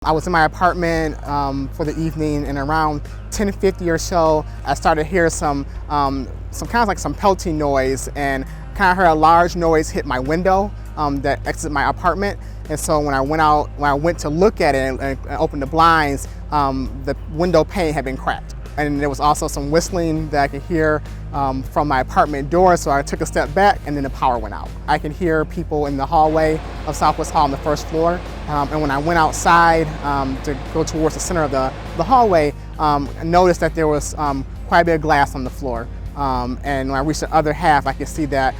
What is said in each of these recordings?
I was in my apartment for the evening, and around 10:50 or so, I started hearing some kind of like some pelting noise, and kind of heard a large noise hit my window that exited my apartment. And so when I went to look at it and opened the blinds, the window pane had been cracked. And there was also some whistling that I could hear from my apartment door, so I took a step back and then the power went out. I could hear people in the hallway of Southwest Hall on the first floor, and when I went outside to go towards the center of the hallway, I noticed that there was quite a bit of glass on the floor. And when I reached the other half, I could see that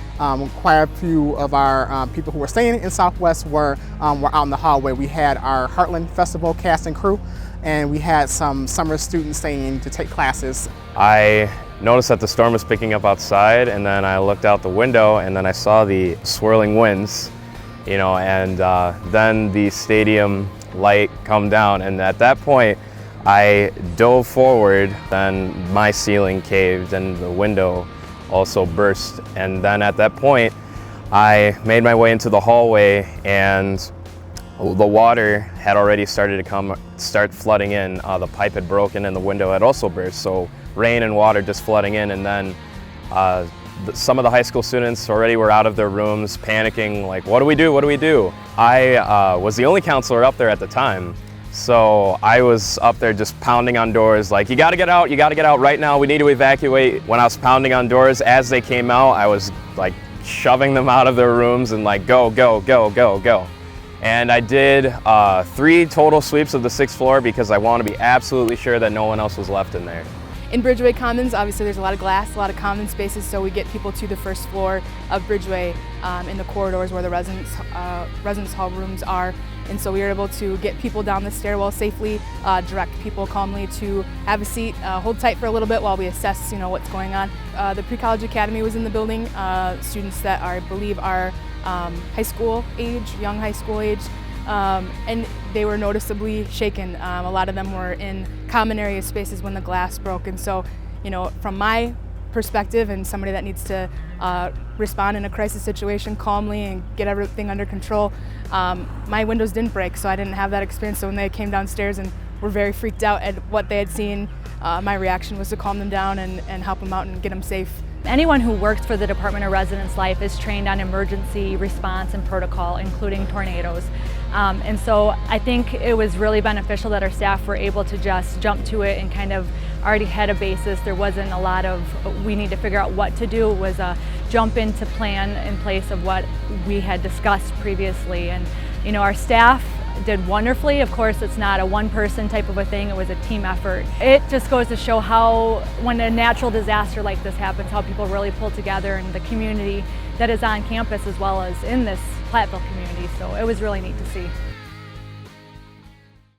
quite a few of our people who were staying in Southwest were out in the hallway. We had our Heartland Festival cast and crew, and we had some summer students staying to take classes. I noticed that the storm was picking up outside, and then I looked out the window and then I saw the swirling winds, and then the stadium light come down, and at that point I dove forward, then my ceiling caved and the window also burst. And then at that point I made my way into the hallway, and the water had already started to start flooding in. The pipe had broken and the window had also burst, so rain and water just flooding in. And then some of the high school students already were out of their rooms panicking, like, what do we do, what do we do? I was the only counselor up there at the time, so I was up there just pounding on doors, like, you gotta get out right now, we need to evacuate. When I was pounding on doors, as they came out, I was like shoving them out of their rooms and like, go, go, go, go, go. And I did 3 total sweeps of the 6th floor because I want to be absolutely sure that no one else was left in there. In Bridgeway Commons, obviously there's a lot of glass, a lot of common spaces, so we get people to the first floor of Bridgeway in the corridors where the residence hall rooms are. And so we were able to get people down the stairwell safely, direct people calmly to have a seat, hold tight for a little bit while we assess what's going on. The Pre-College Academy was in the building, students that I believe are high school age, young high school age, and they were noticeably shaken. A lot of them were in common area spaces when the glass broke, and so, from my perspective and somebody that needs to respond in a crisis situation calmly and get everything under control, my windows didn't break, so I didn't have that experience. So when they came downstairs and were very freaked out at what they had seen, my reaction was to calm them down and help them out and get them safe. Anyone who works for the Department of Residence Life is trained on emergency response and protocol, including tornadoes. And so I think it was really beneficial that our staff were able to just jump to it and kind of already had a basis. There wasn't a lot of, we need to figure out what to do. It was a jump into plan in place of what we had discussed previously. And our staff did wonderfully. Of course, it's not a one-person type of a thing, it was a team effort. It just goes to show how, when a natural disaster like this happens, how people really pull together in the community that is on campus as well as in this Platteville community. So it was really neat to see.